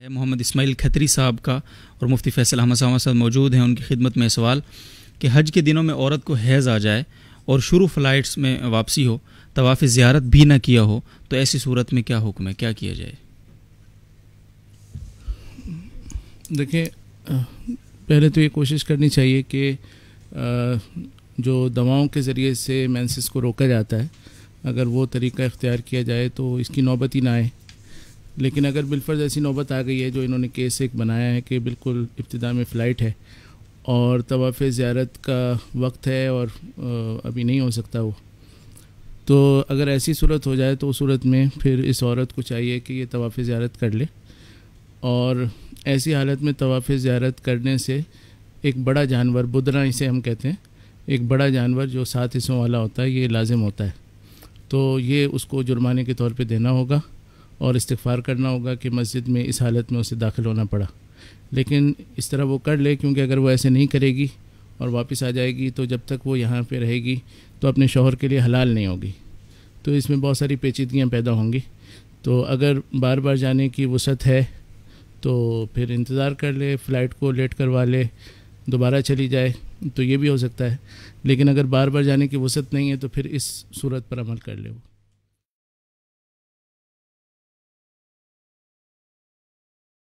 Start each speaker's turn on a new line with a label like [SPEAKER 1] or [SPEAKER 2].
[SPEAKER 1] محمد اسماعیل کھتری صاحب کا اور مفتی فیصل احمد صاحب موجود ہیں، ان کی خدمت میں سوال کہ حج کے دنوں میں عورت کو حیض آ جائے اور شروع فلائٹس میں واپسی ہو، طواف زیارت بھی نہ کیا ہو، تو ایسی صورت میں کیا حکم ہے، کیا کیا جائے؟
[SPEAKER 2] دیکھیں، پہلے تو یہ کوشش کرنی چاہیے کہ جو دواؤں کے ذریعے سے مینسس کو روکا جاتا ہے، اگر وہ طریقہ اختیار کیا جائے تو اس کی نوبت ہی نہ آئے. لیکن اگر بالفرض ایسی نوبت آ گئی ہے جو انہوں نے کیس ایک بنایا ہے کہ بالکل ابتدا میں فلائٹ ہے اور طواف زیارت کا وقت ہے اور ابھی نہیں ہو سکتا وہ، تو اگر ایسی صورت ہو جائے تو اس صورت میں پھر اس عورت کو چاہیے کہ یہ طواف زیارت کر لے. اور ایسی حالت میں طواف زیارت کرنے سے ایک بڑا جانور، بدنا اسے ہم کہتے ہیں، ایک بڑا جانور جو 7 حصوں والا ہوتا ہے، یہ لازم ہوتا ہے. تو یہ اس کو جرمانے کے طور پہ دینا ہوگا اور استغفار کرنا ہوگا کہ مسجد میں اس حالت میں اسے داخل ہونا پڑا. لیکن اس طرح وہ کر لے، کیونکہ اگر وہ ایسے نہیں کرے گی اور واپس آ جائے گی تو جب تک وہ یہاں پہ رہے گی تو اپنے شوہر کے لیے حلال نہیں ہوگی. تو اس میں بہت ساری پیچیدگیاں پیدا ہوں گی. تو اگر بار بار جانے کی وسعت ہے تو پھر انتظار کر لے، فلائٹ کو لیٹ کروا لے، دوبارہ چلی جائے، تو یہ بھی ہو سکتا ہے. لیکن اگر بار بار جانے کی وسعت نہیں ہے تو پھر اس صورت پر عمل کر لے وہ.